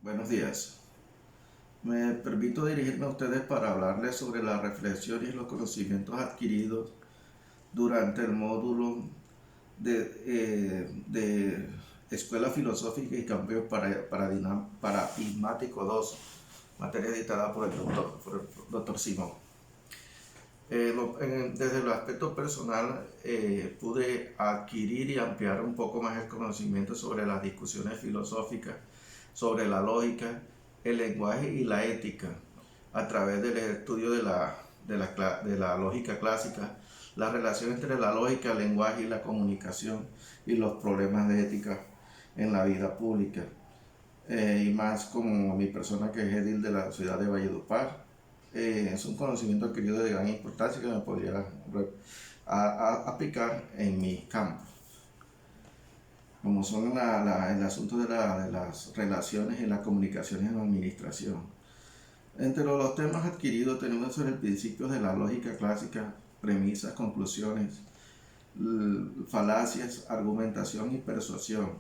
Buenos días. Me permito dirigirme a ustedes para hablarles sobre las reflexiones y los conocimientos adquiridos durante el módulo de Escuela Filosófica y Cambio Paradigmático 2, materia editada por el doctor Simón. Desde el aspecto personal, pude adquirir y ampliar un poco más el conocimiento sobre las discusiones filosóficas, sobre la lógica, el lenguaje y la ética, a través del estudio de la lógica clásica, la relación entre la lógica, el lenguaje y la comunicación y los problemas de ética en la vida pública. Y más como mi persona que es edil de la ciudad de Valledupar, es un conocimiento adquirido de gran importancia que me podría aplicar en mi campo, como son el asunto de las relaciones y las comunicaciones en la administración. Entre los temas adquiridos tenemos sobre el principio de la lógica clásica, premisas, conclusiones, falacias, argumentación y persuasión.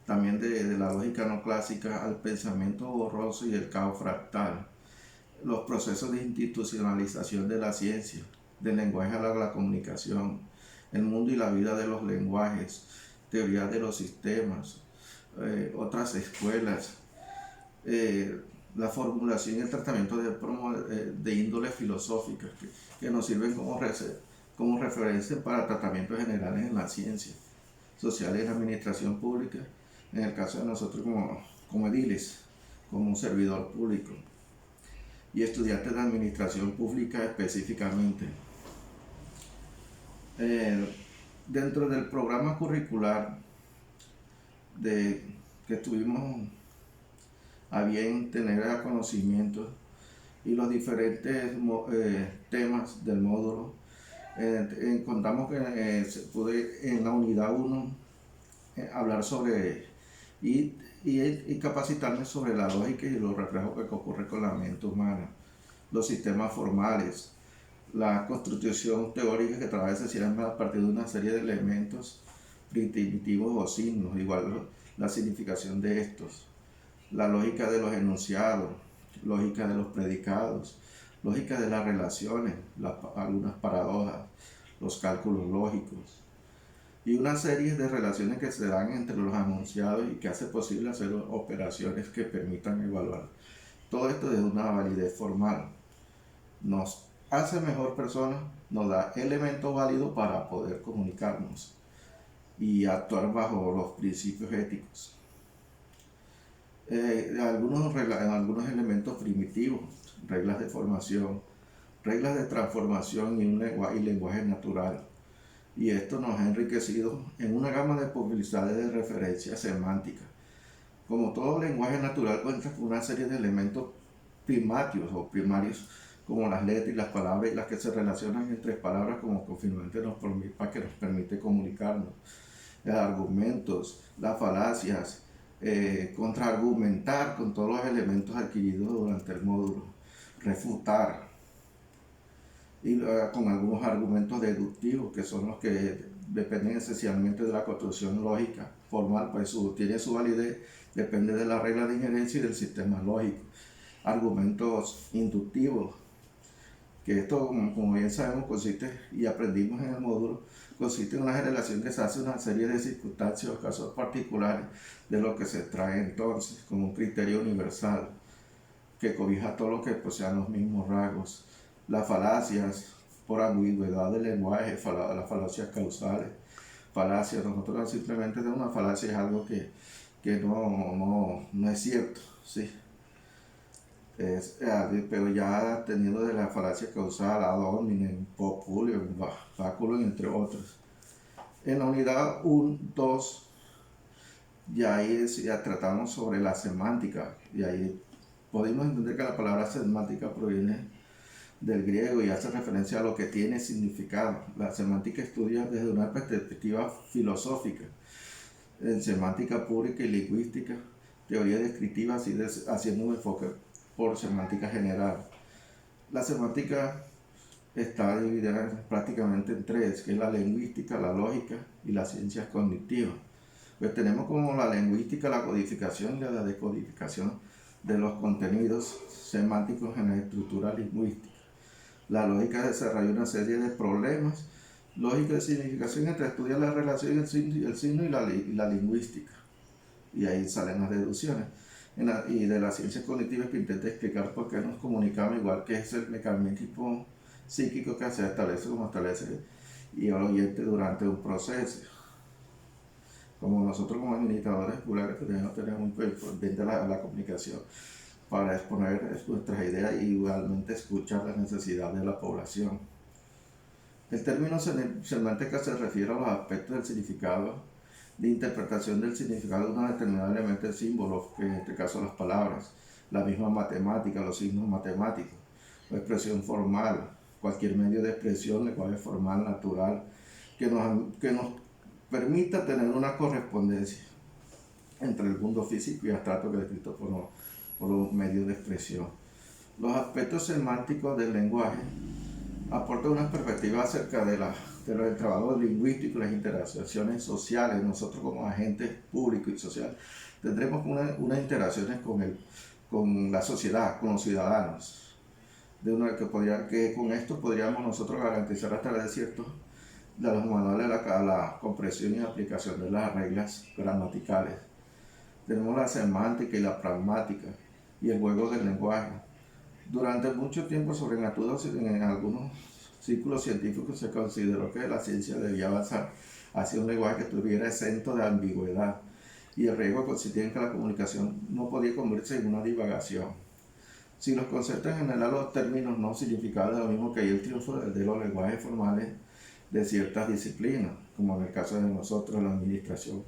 También de la lógica no clásica al pensamiento borroso y el caos fractal. Los procesos de institucionalización de la ciencia, del lenguaje a la comunicación, el mundo y la vida de los lenguajes, teoría de los sistemas, otras escuelas, la formulación y el tratamiento de índole filosófica que nos sirven como referencia para tratamientos generales en la ciencia social y en la administración pública, en el caso de nosotros como ediles, como un servidor público y estudiantes de administración pública específicamente. Dentro del programa curricular que tuvimos a bien tener a conocimiento y los diferentes temas del módulo, contamos que se pude en la unidad 1 hablar sobre y capacitarme sobre la lógica y los reflejos que ocurre con la mente humana, los sistemas formales, la constitución teórica que trabaja esencialmente a partir de una serie de elementos primitivos o signos, igual la significación de estos, la lógica de los enunciados, lógica de los predicados, lógica de las relaciones, algunas paradojas, los cálculos lógicos y una serie de relaciones que se dan entre los anunciados y que hace posible hacer operaciones que permitan evaluar. Todo esto desde una validez formal. Nos hace mejor personas, nos da elementos válidos para poder comunicarnos y actuar bajo los principios éticos. Algunos elementos primitivos, reglas de formación, reglas de transformación y un lenguaje natural. Y esto nos ha enriquecido en una gama de posibilidades de referencia semántica. Como todo lenguaje natural cuenta con una serie de elementos primarios, como las letras y las palabras y las que se relacionan entre palabras como finalmente que nos permite comunicarnos. Los argumentos, las falacias, contraargumentar con todos los elementos adquiridos durante el módulo, refutar, y con algunos argumentos deductivos que son los que dependen esencialmente de la construcción lógica formal, pues tiene su validez, depende de la regla de injerencia y del sistema lógico. Argumentos inductivos, que esto, como bien sabemos, consiste, y aprendimos en el módulo, consiste en una relación que se hace una serie de circunstancias o casos particulares de lo que se trae entonces como un criterio universal que cobija todo lo que posean los mismos rasgos. Las falacias por ambigüedad del lenguaje, las falacias causales, falacias, nosotros simplemente de una falacia es algo que no es cierto, ¿sí? Pero ya teniendo de la falacia causal, ad hominem, populio, báculo, entre otros. En la unidad 1, 2, ya tratamos sobre la semántica, y ahí podemos entender que la palabra semántica proviene del griego y hace referencia a lo que tiene significado. La semántica estudia desde una perspectiva filosófica, en semántica pública y lingüística, teoría descriptiva, haciendo un enfoque por semántica general. La semántica está dividida prácticamente en tres, que es la lingüística, la lógica y las ciencias cognitivas. Pues tenemos como la lingüística, la codificación y la decodificación de los contenidos semánticos en la estructura lingüística. La lógica desarrolla una serie de problemas. Lógica de significación entre estudiar la relación entre el signo y la lingüística. Y ahí salen las deducciones. Y de las ciencias cognitivas que intenta explicar por qué nos comunicamos, igual que es el mecanismo psíquico que se establece como establece y el oyente durante un proceso. Como nosotros como administradores escolares tenemos que tener muy pendiente la comunicación para exponer nuestras ideas y igualmente escuchar las necesidades de la población. El término semántica se refiere a los aspectos del significado, de interpretación del significado de un determinado elemento de símbolo, que en este caso las palabras, la misma matemática, los signos matemáticos, o expresión formal, cualquier medio de expresión, lenguaje formal, natural, que nos permita tener una correspondencia entre el mundo físico y abstracto que es descrito por los medios de expresión. Los aspectos semánticos del lenguaje aportan una perspectiva acerca del trabajo lingüístico y las interacciones sociales. Nosotros como agentes públicos y sociales tendremos unas interacciones con la sociedad, con los ciudadanos, que con esto podríamos nosotros garantizar a través de los manuales la comprensión y aplicación de las reglas gramaticales. Tenemos la semántica y la pragmática y el juego del lenguaje. Durante mucho tiempo, en algunos círculos científicos se consideró que la ciencia debía avanzar hacia un lenguaje que estuviera exento de ambigüedad, y el riesgo consistía en que la comunicación no podía convertirse en una divagación. Si los conceptos en general, los términos no significaban lo mismo, que hay el triunfo de los lenguajes formales de ciertas disciplinas, como en el caso de nosotros, la administración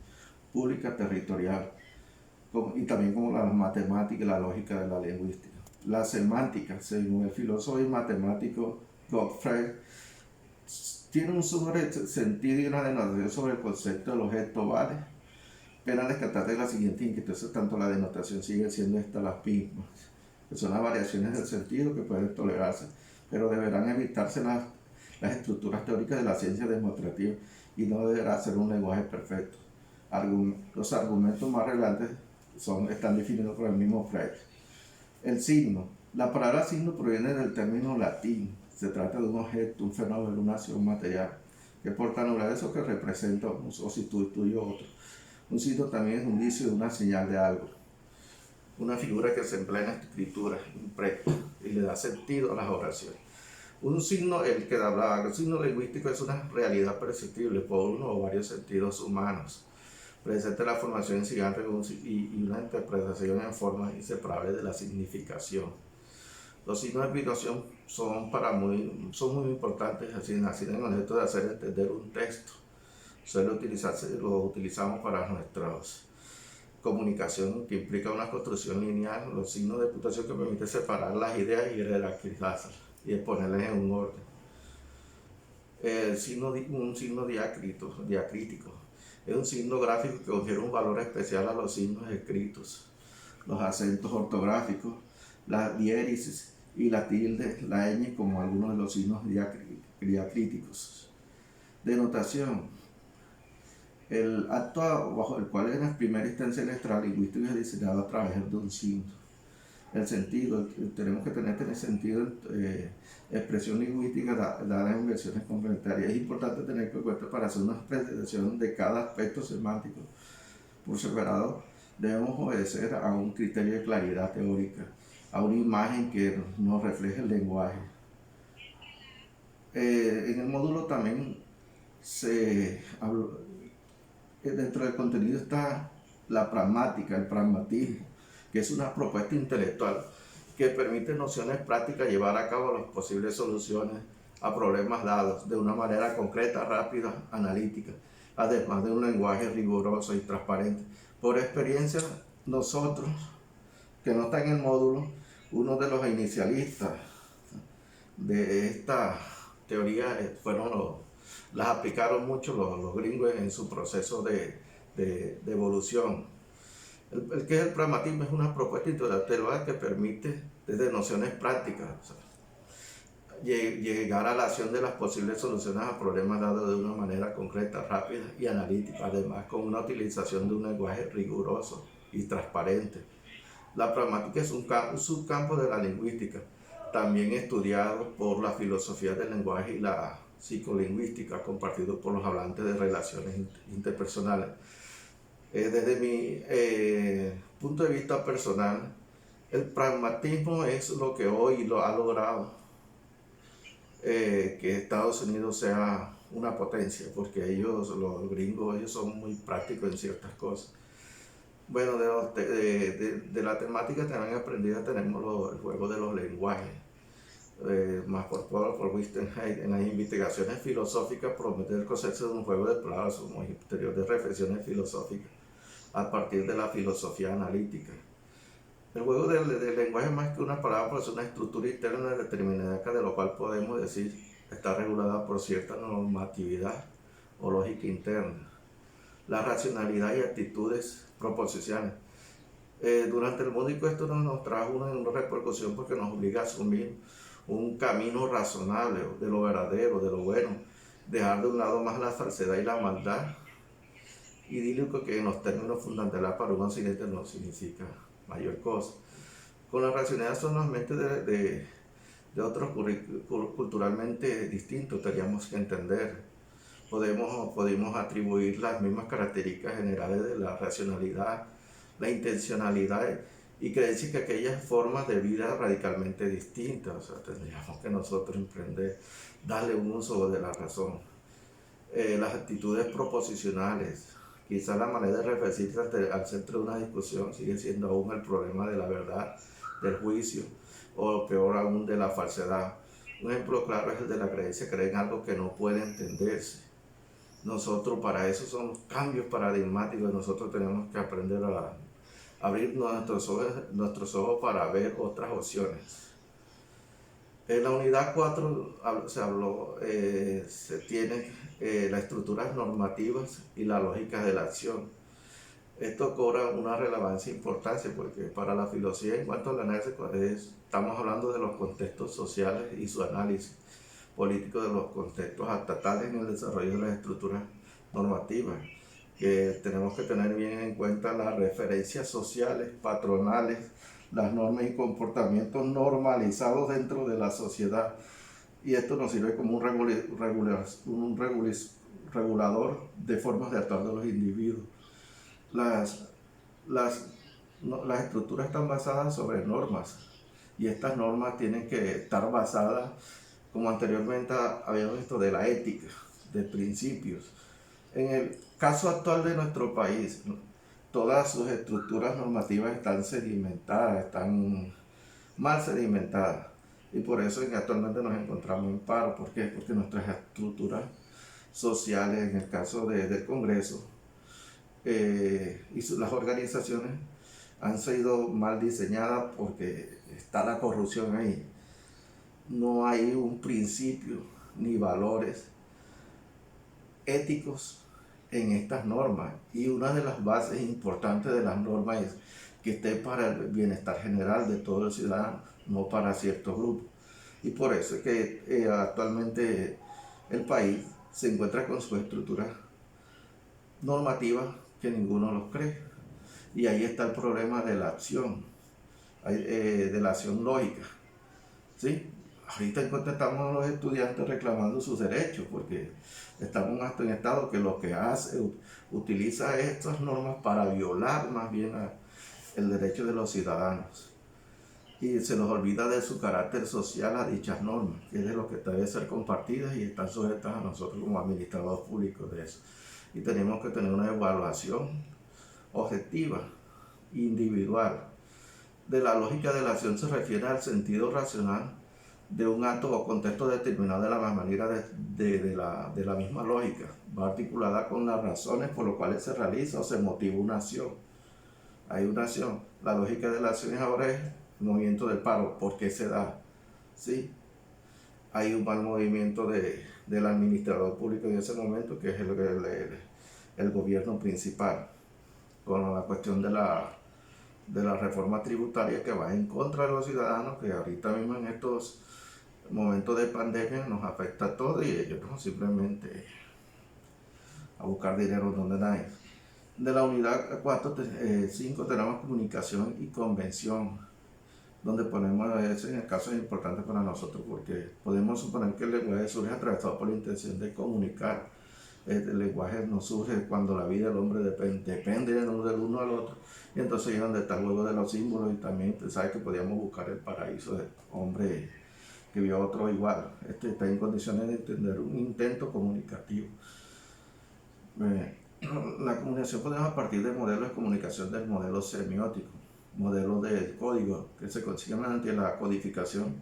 pública territorial, y también como la matemática y la lógica de la lingüística. La semántica, según el filósofo y matemático Gottfried, tiene un sentido y una denotación sobre el concepto del objeto, ¿vale? Pena rescatar de la siguiente inquietud, tanto la denotación sigue siendo las mismas, que son las variaciones del sentido que pueden tolerarse, pero deberán evitarse las estructuras teóricas de la ciencia demostrativa y no deberá ser un lenguaje perfecto. Los argumentos más relevantes están definidos por el mismo Freud. El signo. La palabra signo proviene del término latín. Se trata de un objeto, un fenómeno, una acción material que porta anular eso que representa o sustituye otro. Un signo también es un indicio de una señal de algo, una figura que se emplea en la escritura impresa y le da sentido a las oraciones. Un signo, el signo lingüístico es una realidad perceptible por uno o varios sentidos humanos. Presenta la formación gigante y una interpretación en forma inseparable de la significación. Los signos de explicación son muy importantes, así en el objeto de hacer entender un texto. Lo utilizamos para nuestra comunicación, que implica una construcción lineal. Los signos de puntuación que permiten separar las ideas y jerarquizarlas y exponerlas en un orden. Un signo diacrítico es un signo gráfico que confiere un valor especial a los signos escritos. Los acentos ortográficos, la diéresis y la tilde, la ñ, como algunos de los signos diacríticos. Denotación. El acto bajo el cual en la primera instancia el extralingüístico es diseñado a través de un signo. El sentido, tenemos que tener sentido, expresión lingüística dada en versiones complementarias. Es importante tener en cuenta para hacer una presentación de cada aspecto semántico por separado. Debemos obedecer a un criterio de claridad teórica, a una imagen que nos refleje el lenguaje. En el módulo también dentro del contenido está la pragmática, el pragmatismo, que es una propuesta intelectual que permite nociones prácticas llevar a cabo las posibles soluciones a problemas dados de una manera concreta, rápida, analítica, además de un lenguaje riguroso y transparente. Por experiencia, nosotros, que no está en el módulo, uno de los inicialistas de esta teoría las aplicaron mucho los gringos en su proceso de evolución. El que es el pragmatismo es una propuesta intelectual que permite desde nociones prácticas, llegar a la acción de las posibles soluciones a problemas dados de una manera concreta, rápida y analítica, además con una utilización de un lenguaje riguroso y transparente. La pragmática es un subcampo de la lingüística, también estudiado por la filosofía del lenguaje y la psicolingüística, compartido por los hablantes de relaciones interpersonales. Desde mi punto de vista personal, el pragmatismo es lo que hoy lo ha logrado que Estados Unidos sea una potencia, porque ellos, los gringos, ellos son muy prácticos en ciertas cosas. Bueno, de la temática también aprendida tenemos el juego de los lenguajes, más por Wittgenstein en las investigaciones filosóficas promete el concepto de un juego de palabras como interior de reflexiones filosóficas a partir de la filosofía analítica. El juego del lenguaje es más que una palabra, pues es una estructura interna determinada de lo cual podemos decir está regulada por cierta normatividad o lógica interna. La racionalidad y actitudes proposiciones. Durante el mundo esto nos trajo una repercusión porque nos obliga a asumir un camino razonable de lo verdadero, de lo bueno, dejar de un lado más la falsedad y la maldad idílico que en los términos fundamentales para un occidente no significa mayor cosa. Con la racionalidad son las mentes de otros culturalmente distintos, teníamos que entender. Podemos atribuir las mismas características generales de la racionalidad, la intencionalidad y creencia que aquellas formas de vida radicalmente distintas. O sea, tendríamos que nosotros emprender, darle un uso de la razón. Las actitudes proposicionales, quizás la manera de referirse al centro de una discusión sigue siendo aún el problema de la verdad, del juicio, o peor aún de la falsedad. Un ejemplo claro es el de la creencia, creer en algo que no puede entenderse. Nosotros, para eso son los cambios paradigmáticos, nosotros tenemos que aprender a abrir nuestros ojos para ver otras opciones. En la unidad 4 se tiene las estructuras normativas y las lógicas de la acción. Esto cobra una relevancia importante porque para la filosofía en cuanto al análisis estamos hablando de los contextos sociales y su análisis político de los contextos estatales en el desarrollo de las estructuras normativas, que tenemos que tener bien en cuenta las referencias sociales, patronales, las normas y comportamientos normalizados dentro de la sociedad, y esto nos sirve como un regulador de formas de actuar de los individuos. Las estructuras están basadas sobre normas, y estas normas tienen que estar basadas, como anteriormente habíamos visto, de la ética, de principios. En el caso actual de nuestro país, todas sus estructuras normativas están sedimentadas, están mal sedimentadas, y por eso actualmente nos encontramos en paro. ¿Por qué? Porque nuestras estructuras sociales, en el caso del Congreso, y las organizaciones han sido mal diseñadas porque está la corrupción ahí. No hay un principio ni valores éticos en estas normas, y una de las bases importantes de las normas es que esté para el bienestar general de todo el ciudadano, no para ciertos grupos. Y por eso es que actualmente el país se encuentra con su estructura normativa que ninguno los cree, y ahí está el problema de la acción, de la acción lógica, ¿sí? Ahorita estamos los estudiantes reclamando sus derechos porque estamos hasta en estado que lo que hace, utiliza estas normas para violar más bien el derecho de los ciudadanos, y se nos olvida de su carácter social a dichas normas, que es de lo que debe ser compartidas y están sujetas a nosotros como administradores públicos de eso. Y tenemos que tener una evaluación objetiva, individual. De la lógica de la acción se refiere al sentido racional de un acto o contexto determinado de la manera de la misma lógica, va articulada con las razones por las cuales se realiza o se motiva una acción. Hay una acción. La lógica de la acción ahora es el movimiento del paro. ¿Por qué se da? ¿Sí? Hay un mal movimiento del administrador público en ese momento, que es el gobierno principal, con la cuestión de la reforma tributaria que va en contra de los ciudadanos, que ahorita mismo en estos momento de pandemia nos afecta a todos y ellos no simplemente a buscar dinero donde no hay. De la unidad 5 tenemos comunicación y convención, donde ponemos eso en el caso es importante para nosotros porque podemos suponer que el lenguaje surge atravesado por la intención de comunicar. El lenguaje no surge cuando la vida del hombre depende del uno al otro, y entonces ahí es donde está el juego de los símbolos. Y también usted sabe que podíamos buscar el paraíso del hombre que vio a otro igual. Está en condiciones de entender un intento comunicativo. La comunicación podemos a partir del modelo de comunicación del modelo semiótico, modelo de código que se consigue mediante la codificación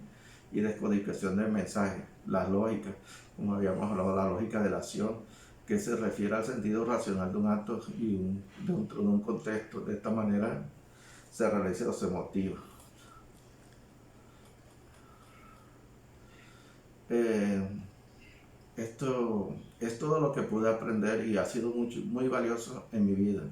y descodificación del mensaje, la lógica, como habíamos hablado, la lógica de la acción, que se refiere al sentido racional de un acto y de un contexto. De esta manera se realiza los emotivos. Esto es todo lo que pude aprender y ha sido muy valioso en mi vida.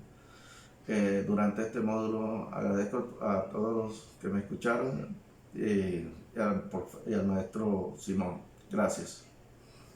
Durante este módulo agradezco a todos los que me escucharon y al maestro Simón. Gracias.